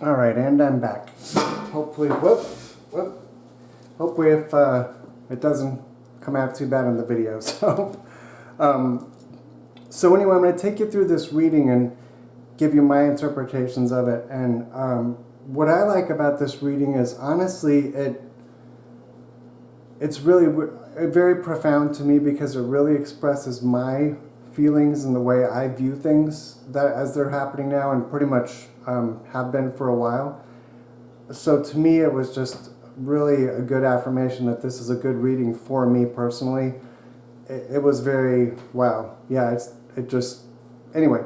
All right, and I'm back. Hopefully, hopefully if it doesn't come out too bad in the video. So anyway, I'm going to take you through this reading and give you my interpretations of it. And what I like about this reading is, honestly, it's really very profound to me because it really expresses my feelings and the way I view things that as they're happening now, and pretty much have been for a while. So to me, it was just really a good affirmation that this is a good reading for me personally. It was very, wow, yeah, it just, anyway.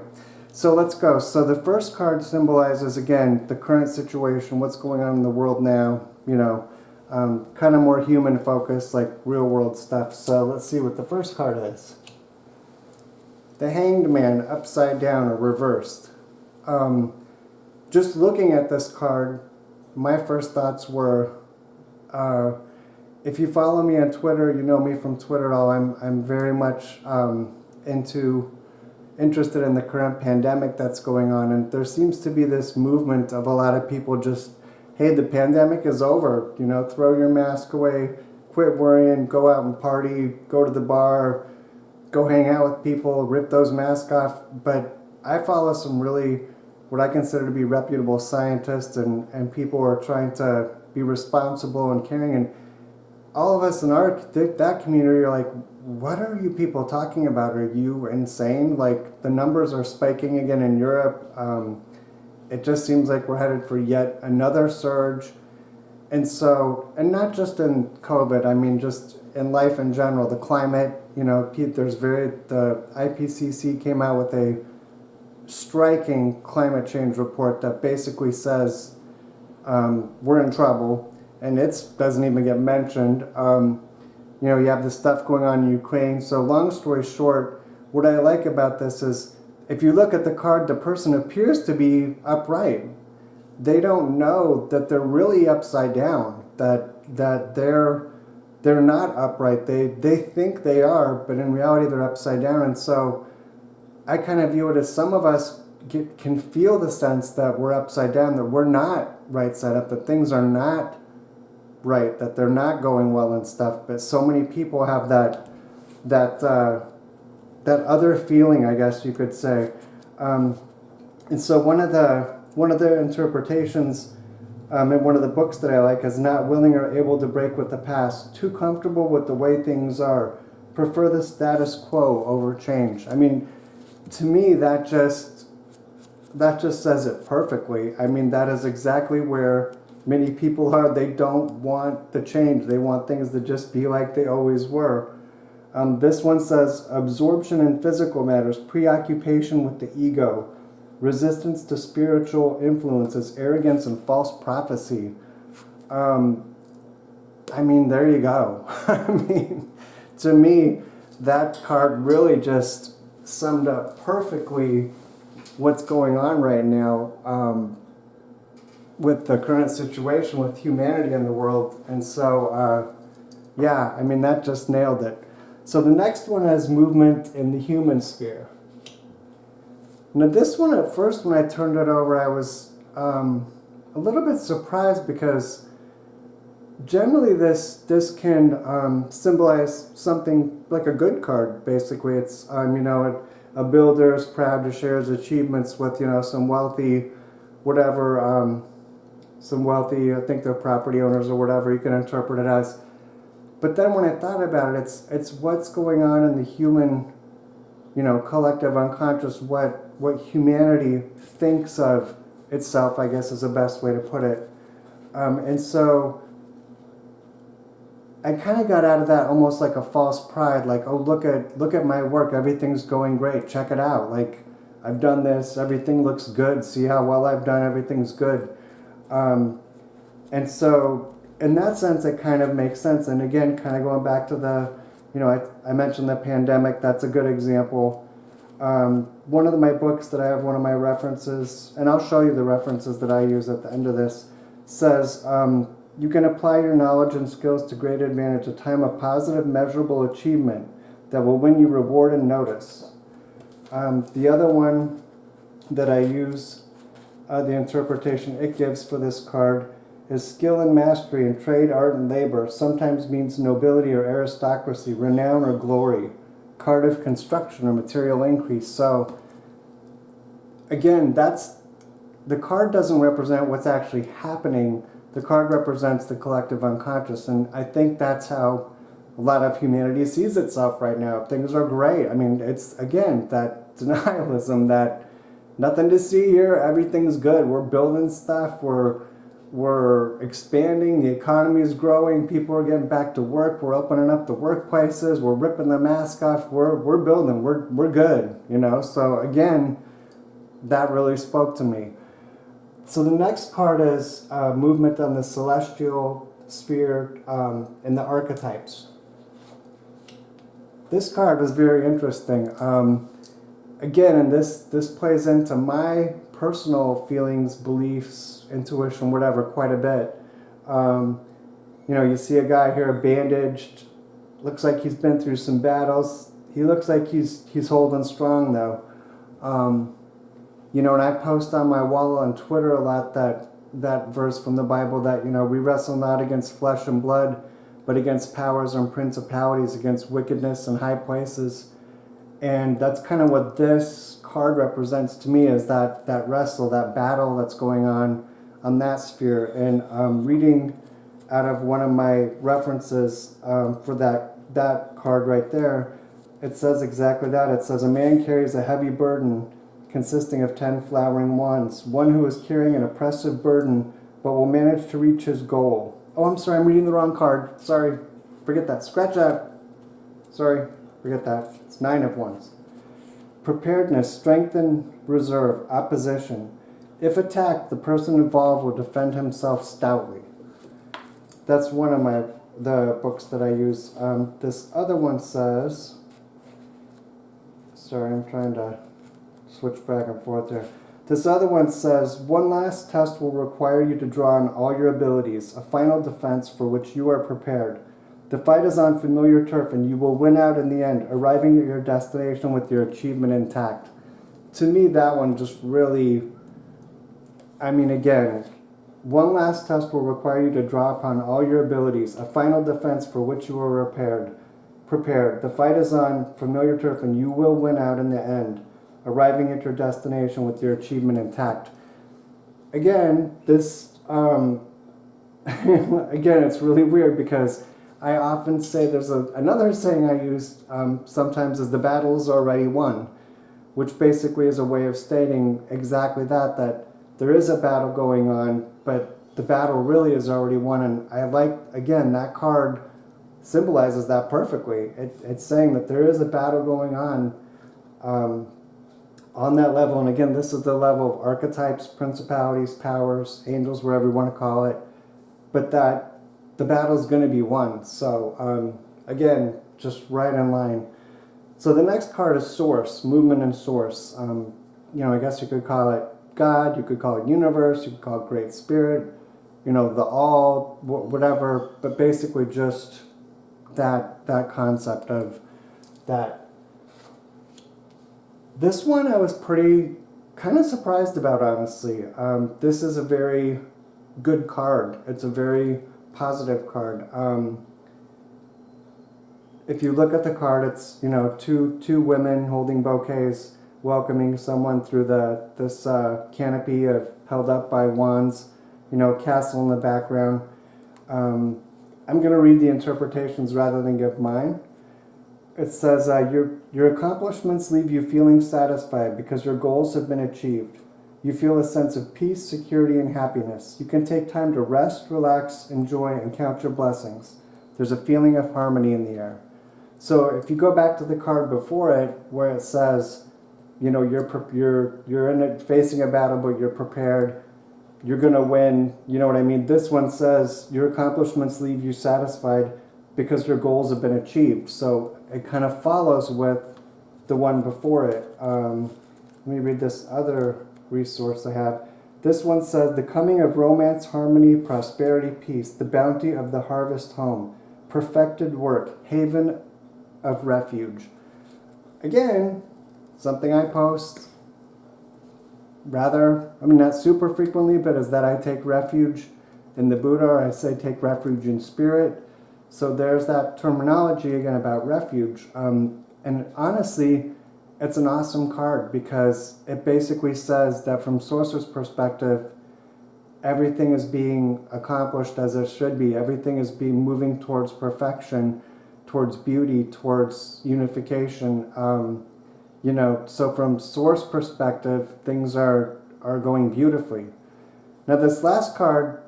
So let's go. So the first card symbolizes, again, the current situation, what's going on in the world now, kind of more human focused, like real world stuff. So let's see what the first card is. The Hanged Man, upside down or reversed. Just looking at this card, my first thoughts were, if you follow me on Twitter, you know me from Twitter at all, I'm very much interested in the current pandemic that's going on, and there seems to be this movement of a lot of people just, hey, the pandemic is over, throw your mask away, quit worrying, go out and party, go to the bar, go hang out with people, rip those masks off. But I follow some really, what I consider to be reputable scientists and people who are trying to be responsible and caring, and all of us in that community are like, what are you people talking about? Are you insane? Like, the numbers are spiking again in Europe. It just seems like we're headed for yet another surge. And so, and not just in COVID, I mean just in life in general, the climate, the IPCC came out with a striking climate change report that basically says we're in trouble, and it doesn't even get mentioned. You have this stuff going on in Ukraine. So long story short, what I like about this is, if you look at the card, the person appears to be upright. They don't know that they're really upside down, that they're not upright. They think they are, but in reality they're upside down. And so I kind of view it as, some of us can feel the sense that we're upside down, that we're not right side up, that things are not right, that they're not going well and stuff. But so many people have that other feeling, I guess you could say. And so one of the interpretations in one of the books that I like is, not willing or able to break with the past, too comfortable with the way things are, prefer the status quo over change. I mean, to me, that just says it perfectly. I mean, that is exactly where many people are. They don't want the change. They want things to just be like they always were. This one says, absorption in physical matters, preoccupation with the ego, resistance to spiritual influences, arrogance and false prophecy. I mean, there you go. I mean, to me, that card really just summed up perfectly what's going on right now with the current situation with humanity in the world. And so, yeah, I mean, that just nailed it. So the next one is movement in the human sphere. Now this one, at first when I turned it over, I was a little bit surprised, because generally this can symbolize something like a good card, basically. It's, a builder is proud to share his achievements with, some wealthy, whatever, I think they're property owners or whatever you can interpret it as. But then when I thought about it, it's what's going on in the human, collective unconscious, what humanity thinks of itself, I guess is the best way to put it. And so I kind of got out of that almost like a false pride, like, oh, look at my work, everything's going great, check it out, like, I've done this, everything looks good, see how well I've done, everything's good. And so in that sense, it kind of makes sense. And again, kind of going back to the, I mentioned the pandemic, that's a good example. One of my books that I have, one of my references, and I'll show you the references that I use at the end of this, says, you can apply your knowledge and skills to great advantage, a time of positive, measurable achievement that will win you reward and notice. The other one that I use the interpretation it gives for this card is skill and mastery in trade, art, and labor sometimes means nobility or aristocracy, renown or glory, card of construction or material increase. So again, the card doesn't represent what's actually happening. The card represents the collective unconscious, and I think that's how a lot of humanity sees itself right now. Things are great. I mean, it's, again, that denialism, that nothing to see here, everything's good. We're building stuff, we're expanding, the economy is growing, people are getting back to work, we're opening up the workplaces, we're ripping the mask off, we're building, we're good, you know? So again, that really spoke to me. So the next card is movement on the celestial sphere and the archetypes. This card was very interesting. Again, and this plays into my personal feelings, beliefs, intuition, whatever, quite a bit. You know, you see a guy here bandaged, looks like he's been through some battles. He looks like he's holding strong though. You know, and I post on my wall on Twitter a lot that verse from the Bible that, you know, we wrestle not against flesh and blood, but against powers and principalities, against wickedness in high places. And that's kind of what this card represents to me, is that wrestle, that battle that's going on that sphere. And reading out of one of my references for that card right there, it says exactly that. It says, a man carries a heavy burden consisting of 10 flowering wands, one who is carrying an oppressive burden but will manage to reach his goal. Oh, I'm sorry, I'm reading the wrong card. Sorry, forget that. Scratch that. Sorry, forget that. It's 9 of wands. Preparedness, strength and reserve, opposition. If attacked, the person involved will defend himself stoutly. That's one of the books that I use. This other one says, sorry, I'm trying to switch back and forth there. This other one says, one last test will require you to draw on all your abilities, a final defense for which you are prepared. The fight is on familiar turf and you will win out in the end, arriving at your destination with your achievement intact. To me, that one just really, I mean, again, one last test will require you to draw upon all your abilities, a final defense for which you are prepared. The fight is on familiar turf and you will win out in the end, arriving at your destination with your achievement intact. Again, this, again, it's really weird because I often say there's another saying I use sometimes is the battle's already won, which basically is a way of stating exactly that there is a battle going on, but the battle really is already won. And I like, again, that card symbolizes that perfectly. It's saying that there is a battle going on that level. And again, this is the level of archetypes, principalities, powers, angels, whatever you want to call it, but that the battle is going to be won. So again, just right in line. So the next card is source, movement and source. You know, I guess you could call it God, you could call it universe, you could call it Great Spirit, you know, the all, whatever, but basically just that concept of that. This one I was pretty kind of surprised about, honestly. This is a very good card. It's a very positive card. If you look at the card, it's, you know, two women holding bouquets, welcoming someone through this canopy of held up by wands, you know, castle in the background. I'm going to read the interpretations rather than give mine. It says, your accomplishments leave you feeling satisfied because your goals have been achieved. You feel a sense of peace, security, and happiness. You can take time to rest, relax, enjoy, and count your blessings. There's a feeling of harmony in the air. So if you go back to the card before it, where it says, you know, you're in it facing a battle, but you're prepared. You're going to win. You know what I mean? This one says your accomplishments leave you satisfied because your goals have been achieved. So it kind of follows with the one before it. Let me read this other resource I have. This one says, the coming of romance, harmony, prosperity, peace, the bounty of the harvest home, perfected work, haven of refuge. Again, something I post not super frequently, but is that I take refuge in the Buddha, or I say take refuge in spirit. So there's that terminology again about refuge. And honestly, it's an awesome card because it basically says that from Sorcerer's perspective, everything is being accomplished as it should be. Everything is being moving towards perfection, towards beauty, towards unification. So from Source perspective, things are going beautifully. Now this last card,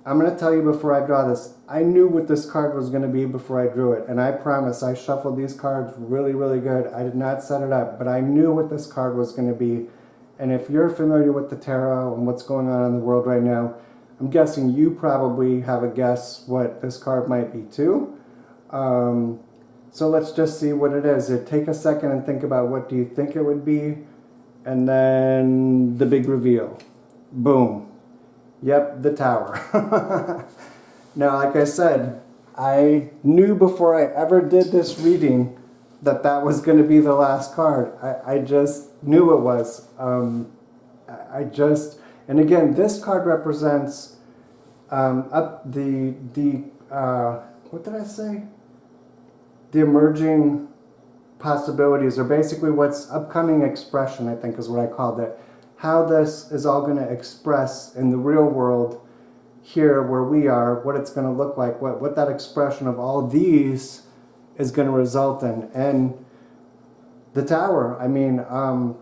I'm going to tell you before I draw this, I knew what this card was going to be before I drew it. And I promise I shuffled these cards really, really good. I did not set it up, but I knew what this card was going to be. And if you're familiar with the tarot and what's going on in the world right now, I'm guessing you probably have a guess what this card might be too. So let's just see what it is. Take a second and think about what do you think it would be. And then the big reveal. Boom. Yep, the Tower. Now, like I said, I knew before I ever did this reading that that was going to be the last card. I just knew it was. And again, this card represents what did I say? The emerging possibilities, or basically what's upcoming expression, I think is what I called it. How this is all going to express in the real world here where we are, what it's going to look like, what that expression of all these is going to result in. And the Tower, a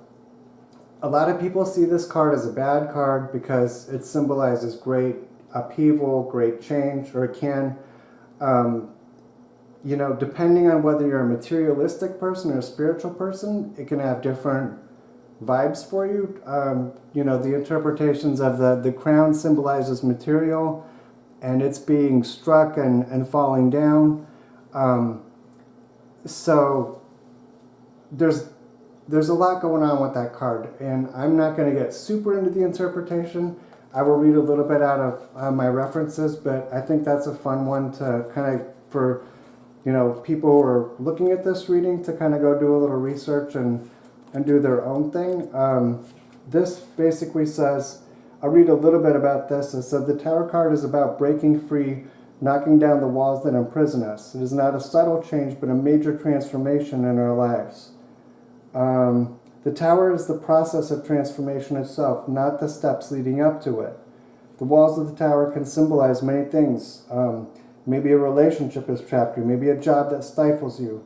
lot of people see this card as a bad card because it symbolizes great upheaval, great change, or it can, depending on whether you're a materialistic person or a spiritual person, it can have different vibes for you. The interpretations of the crown symbolizes material and it's being struck and falling down. So there's a lot going on with that card, and I'm not going to get super into the interpretation. I will read a little bit out of my references, but I think that's a fun one to kind of, for people who are looking at this reading, to kind of go do a little research and do their own thing. This basically says, I'll read a little bit about this. It said, the Tower card is about breaking free, knocking down the walls that imprison us. It is not a subtle change, but a major transformation in our lives. The Tower is the process of transformation itself, not the steps leading up to it. The walls of the Tower can symbolize many things. Maybe a relationship is trapped you, maybe a job that stifles you.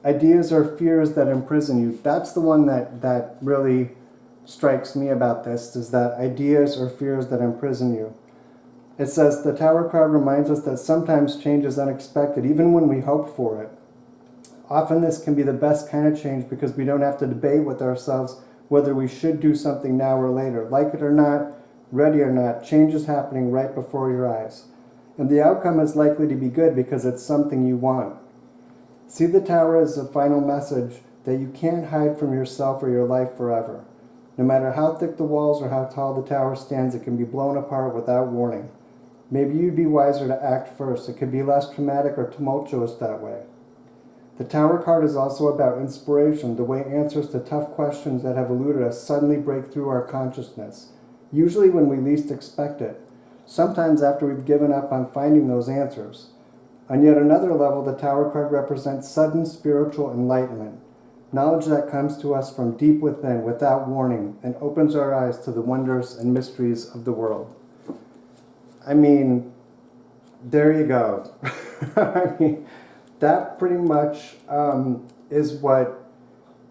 Ideas or fears that imprison you. That's the one that really strikes me about this, is that ideas or fears that imprison you. It says the Tower card reminds us that sometimes change is unexpected, even when we hope for it. Often this can be the best kind of change because we don't have to debate with ourselves whether we should do something now or later. Like it or not, ready or not, change is happening right before your eyes. And the outcome is likely to be good because it's something you want. See the Tower as a final message that you can't hide from yourself or your life forever. No matter how thick the walls or how tall the Tower stands, it can be blown apart without warning. Maybe you'd be wiser to act first. It could be less traumatic or tumultuous that way. The Tower card is also about inspiration, the way answers to tough questions that have eluded us suddenly break through our consciousness, usually when we least expect it, sometimes after we've given up on finding those answers. On yet another level, the Tower card represents sudden spiritual enlightenment, knowledge that comes to us from deep within without warning and opens our eyes to the wonders and mysteries of the world. There you go. That pretty much is what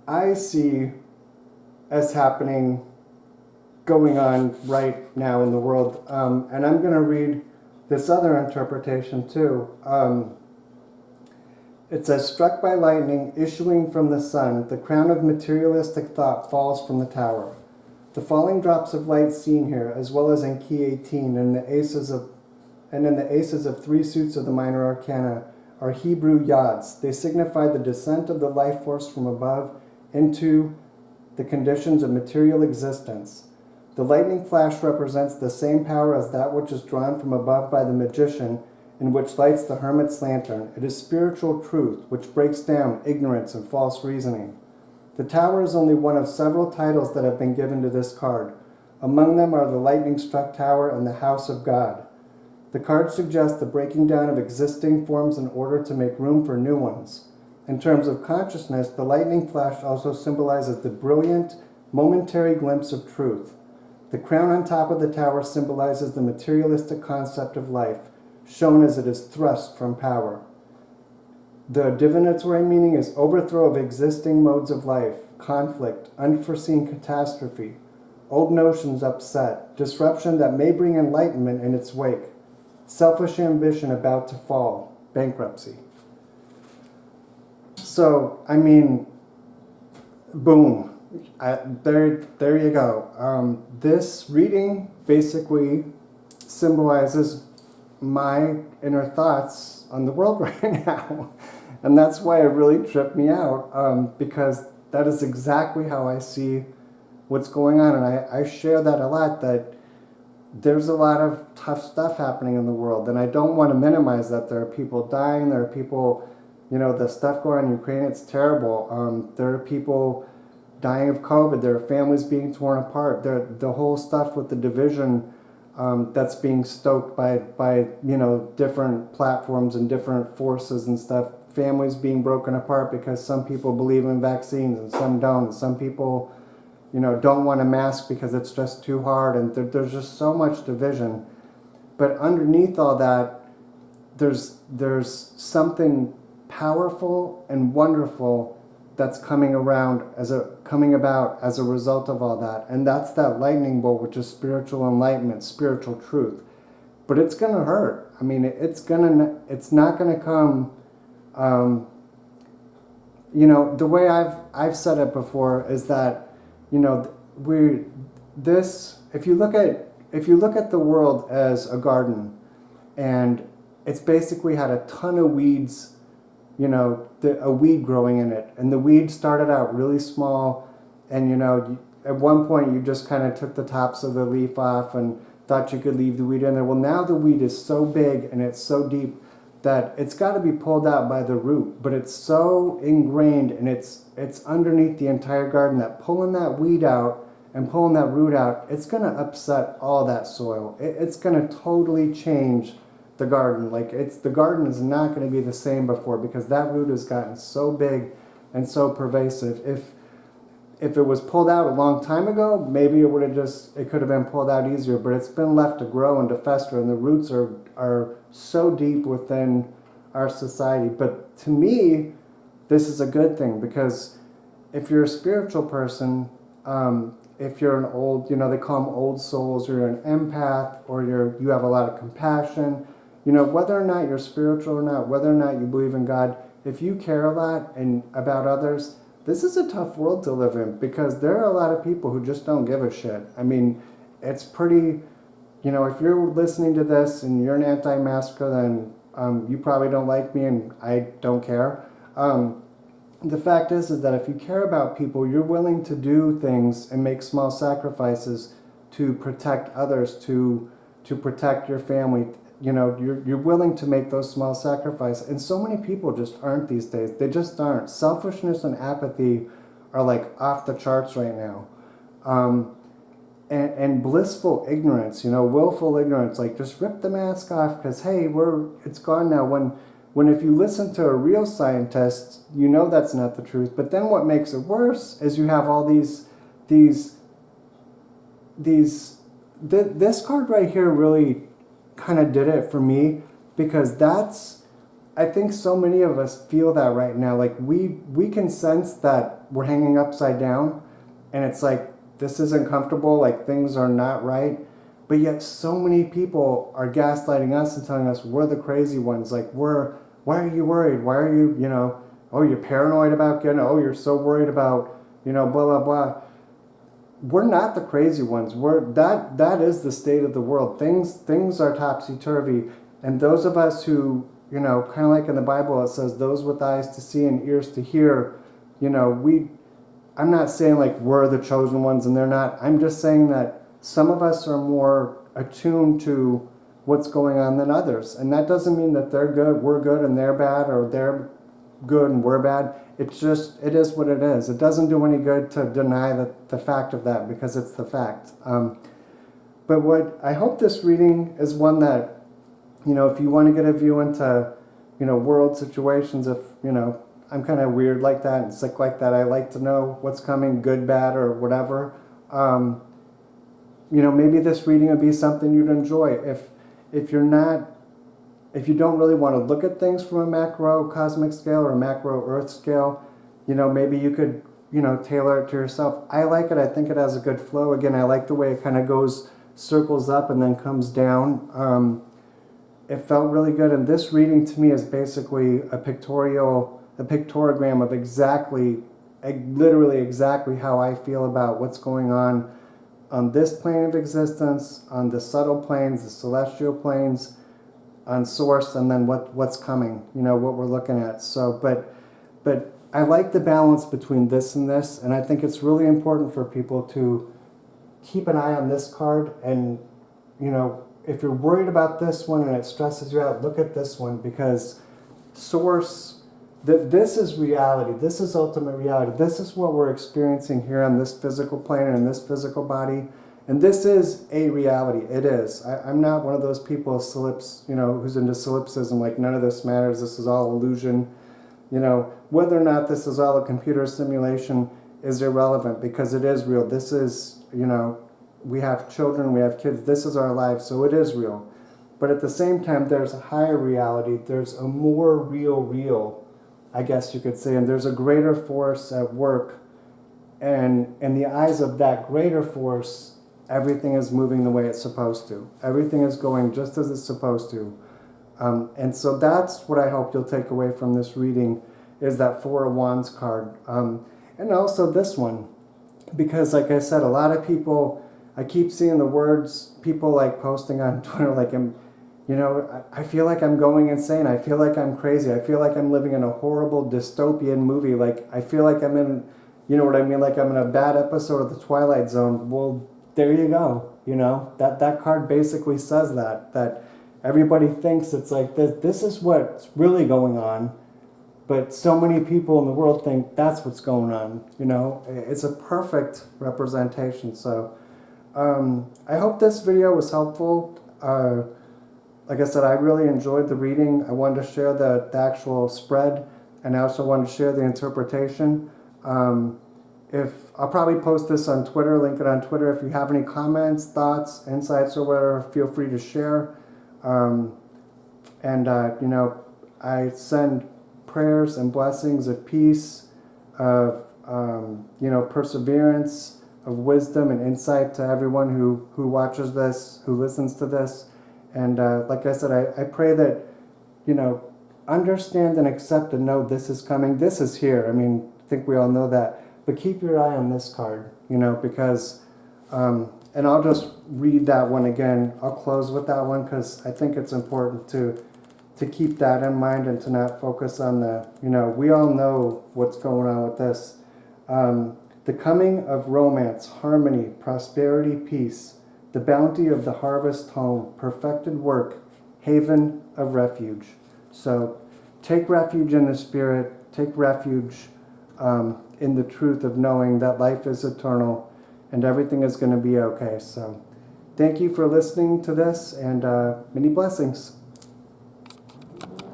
I see as happening, going on right now in the world. And I'm going to read this other interpretation too. It says, struck by lightning issuing from the sun, the crown of materialistic thought falls from the Tower. The falling drops of light seen here, as well as in key 18 and in the aces of 3 suits of the minor arcana, are Hebrew yods. They signify the descent of the life force from above into the conditions of material existence. The lightning flash represents the same power as that which is drawn from above by the magician, and which lights the hermit's lantern. It is spiritual truth, which breaks down ignorance and false reasoning. The tower is only one of several titles that have been given to this card. Among them are the lightning-struck tower and the house of God. The card suggests the breaking down of existing forms in order to make room for new ones. In terms of consciousness, the lightning flash also symbolizes the brilliant, momentary glimpse of truth. The crown on top of the tower symbolizes the materialistic concept of life, shown as it is thrust from power. The divinatory meaning is overthrow of existing modes of life, conflict, unforeseen catastrophe, old notions upset, disruption that may bring enlightenment in its wake, selfish ambition about to fall, bankruptcy. So, I mean, boom. There you go. This reading basically symbolizes my inner thoughts on the world right now. And that's why it really tripped me out, because that is exactly how I see what's going on. And I share that a lot, that there's a lot of tough stuff happening in the world. And I don't want to minimize that. There are people dying. There are people, the stuff going on in Ukraine, it's terrible. There are people dying of COVID. There are families being torn apart. The whole stuff with the division that's being stoked by different platforms and different forces and stuff. Families being broken apart because some people believe in vaccines and some don't. And some people, don't want a mask because it's just too hard. And there's just so much division. But underneath all that, there's something powerful and wonderful that's coming about as a result of all that. And that's that lightning bolt, which is spiritual enlightenment, spiritual truth. But it's going to hurt. I mean, it's not going to come. The way I've said it before is that, if you look at the world as a garden, and it's basically had a ton of weeds, a weed growing in it, and the weed started out really small, and at one point you just kind of took the tops of the leaf off and thought you could leave the weed in there. Well, now the weed is so big and it's so deep that it's got to be pulled out by the root, but it's so ingrained and it's underneath the entire garden that pulling that weed out and pulling that root out, it's going to upset all that soil. It's going to totally change the garden. The garden is not going to be the same before, because that root has gotten so big and so pervasive. If it was pulled out a long time ago, maybe it could have been pulled out easier, but it's been left to grow and to fester, and the roots are so deep within our society. But to me, this is a good thing, because if you're a spiritual person, if you're an old, they call them old souls, or you're an empath, or you have a lot of compassion, whether or not you're spiritual or not, whether or not you believe in God, if you care a lot and about others, this is a tough world to live in, because there are a lot of people who just don't give a shit. I mean, it's pretty, if you're listening to this and you're an anti-masker, then you probably don't like me, and I don't care. The fact is that if you care about people, you're willing to do things and make small sacrifices to protect others, to protect your family. You're willing to make those small sacrifices. And so many people just aren't these days. They just aren't. Selfishness and apathy are off the charts right now. And blissful ignorance, willful ignorance, just rip the mask off because, hey, it's gone now. When if you listen to a real scientist, that's not the truth. But then what makes it worse is you have all this card right here really kind of did it for me, because I think so many of us feel that right now. We can sense that we're hanging upside down, and it's this isn't comfortable, things are not right, but yet so many people are gaslighting us and telling us we're the crazy ones. Why are you worried? Why are you, oh, you're paranoid about you're so worried about, blah, blah, blah. We're not the crazy ones. That is the state of the world. Things are topsy-turvy. And those of us who, kind of like in the Bible, it says, those with eyes to see and ears to hear, I'm not saying we're the chosen ones and they're not. I'm just saying that some of us are more attuned to what's going on than others. And that doesn't mean that they're good, we're good, and they're bad, or they're good and we're bad. It is what it is. It doesn't do any good to deny the fact of that, because it's the fact. But what I hope this reading is one that, if you want to get a view into, world situations, if, I'm kind of weird like that and sick like that, I like to know what's coming, good, bad, or whatever. Maybe this reading would be something you'd enjoy. If you don't really want to look at things from a macro cosmic scale or a macro earth scale, maybe you could, tailor it to yourself. I like it. I think it has a good flow. Again, I like the way it kind of goes, circles up and then comes down. It felt really good. And this reading to me is basically a pictogram of literally exactly how I feel about what's going on this plane of existence, on the subtle planes, the celestial planes, on source, and then what's coming, what we're looking at. So, but I like the balance between this and this, and I think it's really important for people to keep an eye on this card. And, if you're worried about this one and it stresses you out, look at this one, because source, this is reality. This is ultimate reality. This is what we're experiencing here on this physical plane and in this physical body. And this is a reality. It is. I'm not one of those people, who's into solipsism, like none of this matters. This is all illusion. Whether or not this is all a computer simulation is irrelevant, because it is real. This is, we have children, we have kids. This is our life, so it is real. But at the same time, there's a higher reality. There's a more real, I guess you could say, and there's a greater force at work. And in the eyes of that greater force, everything is moving the way it's supposed to. Everything is going just as it's supposed to. And so that's what I hope you'll take away from this reading, is that Four of Wands card. And also this one, because like I said, a lot of people, I keep seeing the words, people like posting on Twitter, like, I feel like I'm going insane. I feel like I'm crazy. I feel like I'm living in a horrible dystopian movie. Like, I feel like I'm in, like I'm in a bad episode of The Twilight Zone. Well, there you go. That card basically says that everybody thinks it's like this is what's really going on, but so many people in the world think that's what's going on. It's a perfect representation. So I hope this video was helpful. Like I said, I really enjoyed the reading. I wanted to share the actual spread, and I also wanted to share the interpretation. I'll probably post this on Twitter, link it on Twitter. If you have any comments, thoughts, insights, or whatever, feel free to share. I send prayers and blessings of peace, of perseverance, of wisdom and insight to everyone who watches this, who listens to this. And like I said, I pray that, understand and accept and know this is coming. This is here. I think we all know that. But keep your eye on this card, because, and I'll just read that one again. I'll close with that one, because I think it's important to keep that in mind and to not focus on we all know what's going on with this. The coming of romance, harmony, prosperity, peace, the bounty of the harvest home, perfected work, haven of refuge. So take refuge in the Spirit, take refuge in the truth of knowing that life is eternal and everything is going to be okay. So thank you for listening to this, and many blessings.